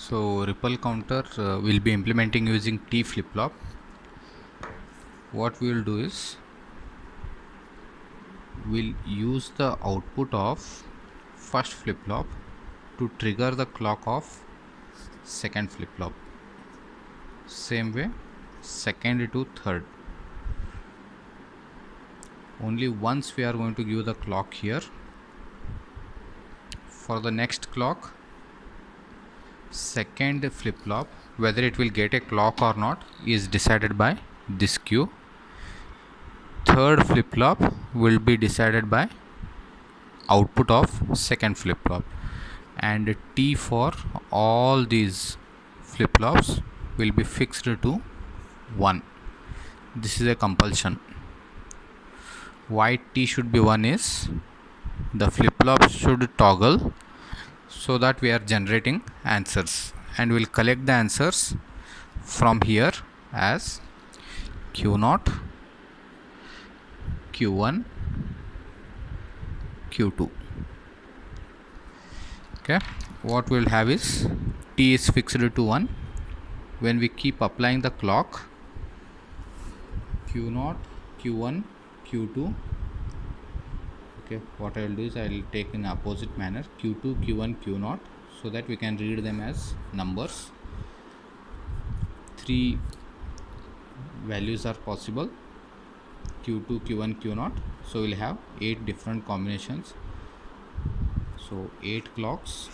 So ripple counter will be implementing using T flip-flop. What we will do is we'll use the output of first flip-flop to trigger the clock of second flip-flop. Same way, second to third. Only once we are going to give the clock here. For the next clock, second flip-flop, whether it will get a clock or not is decided by this Q. Third flip-flop will be decided by output of second flip-flop, and T for all these flip-flops will be fixed to 1. This is a compulsion. Why T should be 1 is the flip-flop should toggle so that we are generating answers, and we'll collect the answers from here as Q0, Q1, Q2. Okay, what we'll have is T is fixed to 1. When we keep applying the clock, Q0, Q1, Q2. Okay, what I will do is I will take in opposite manner Q2, Q1, Q0, so that we can read them as numbers. 3 values are possible, Q2, Q1, Q0. So we'll have 8 different combinations. So 8 clocks.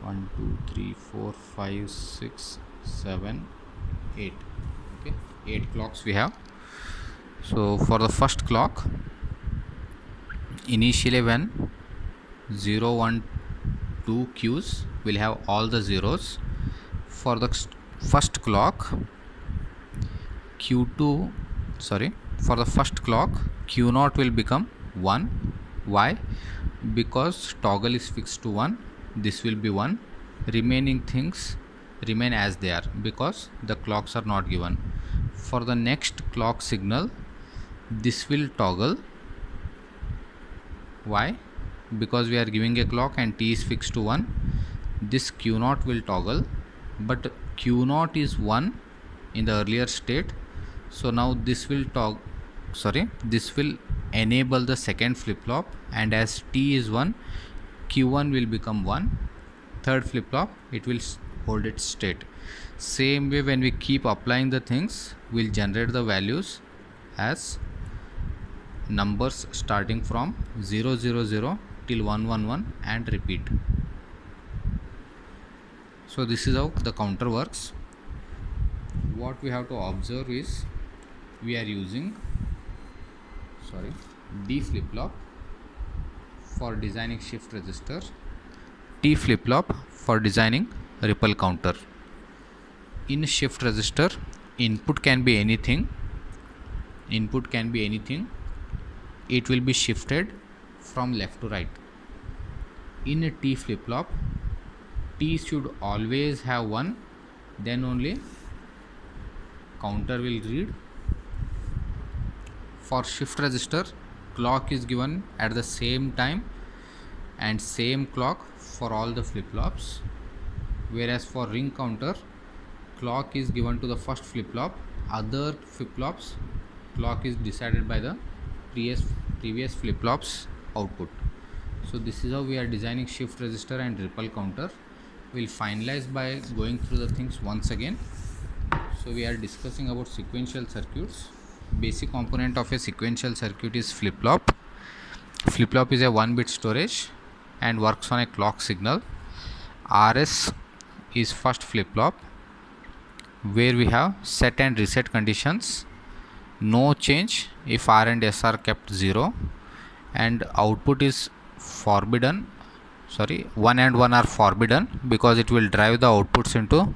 1, 2, 3, 4, 5, 6, 7, 8. Okay, 8 clocks we have. So for the first clock, initially when 0, 1, 2 Qs will have all the zeros. For the first clock, for the first clock, Q0 will become 1. Why? Because toggle is fixed to 1. This will be 1. Remaining things remain as they are because the clocks are not given. For the next clock signal, this will toggle. Why? Because we are giving a clock and T is fixed to 1. This Q0 will toggle, but Q0 is 1 in the earlier state. So now this will this will enable the second flip-flop, and as T is 1, Q1 will become 1. Third flip-flop, it will hold its state. Same way, when we keep applying the things, we'll generate the values as numbers starting from 0, 0, 0 till 1, 1, 1 and repeat. So this is how the counter works. What we have to observe is we are using D flip-flop for designing shift register, T flip-flop for designing ripple counter. In shift register, input can be anything. It will be shifted from left to right. In a T flip-flop, T should always have 1, then only counter will read. For shift register, clock is given at the same time and same clock for all the flip-flops, whereas for ring counter, clock is given to the first flip-flop. Other flip-flops, clock is decided by the previous flip-flops output. So this is how we are designing shift register and ripple counter. We'll finalize by going through the things once again. So we are discussing about sequential circuits. Basic component of a sequential circuit is flip-flop. Flip-flop is a 1-bit storage and works on a clock signal. RS is first flip-flop, where we have set and reset conditions, no change if R and S are kept 0, and output is forbidden. 1 and 1 are forbidden because it will drive the outputs into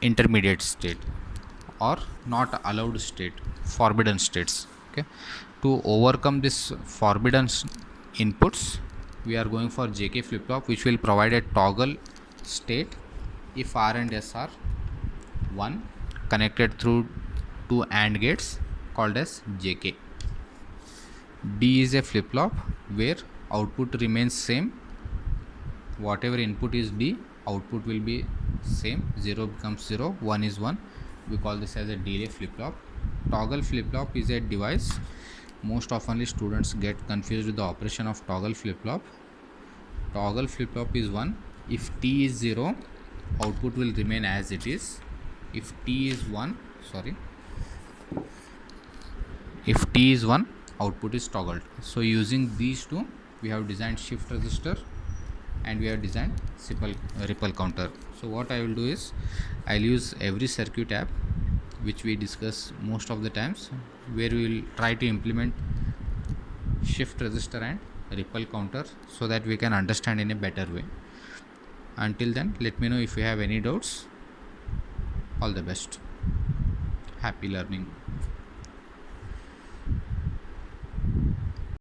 intermediate state or not allowed state, forbidden states. Okay, to overcome this forbidden inputs, we are going for JK flip-flop, which will provide a toggle state if R and S are 1, connected through 2 AND gates called as JK. D is a flip-flop where output remains same whatever input is D, output will be same. 0 becomes 0, 1 is 1. We call this as a delay flip-flop. Toggle flip-flop is a device. Most oftenly students get confused with the operation of toggle flip-flop. Toggle flip-flop is 1. If T is 0, output will remain as it is. If T is 1, if T is 1, output is toggled. So using these two, we have designed shift register and we have designed ripple counter. So what I will do is, I'll use every circuit app which we discuss most of the times, where we will try to implement shift register and ripple counter so that we can understand in a better way. Until then, let me know if you have any doubts. All the best. Happy learning.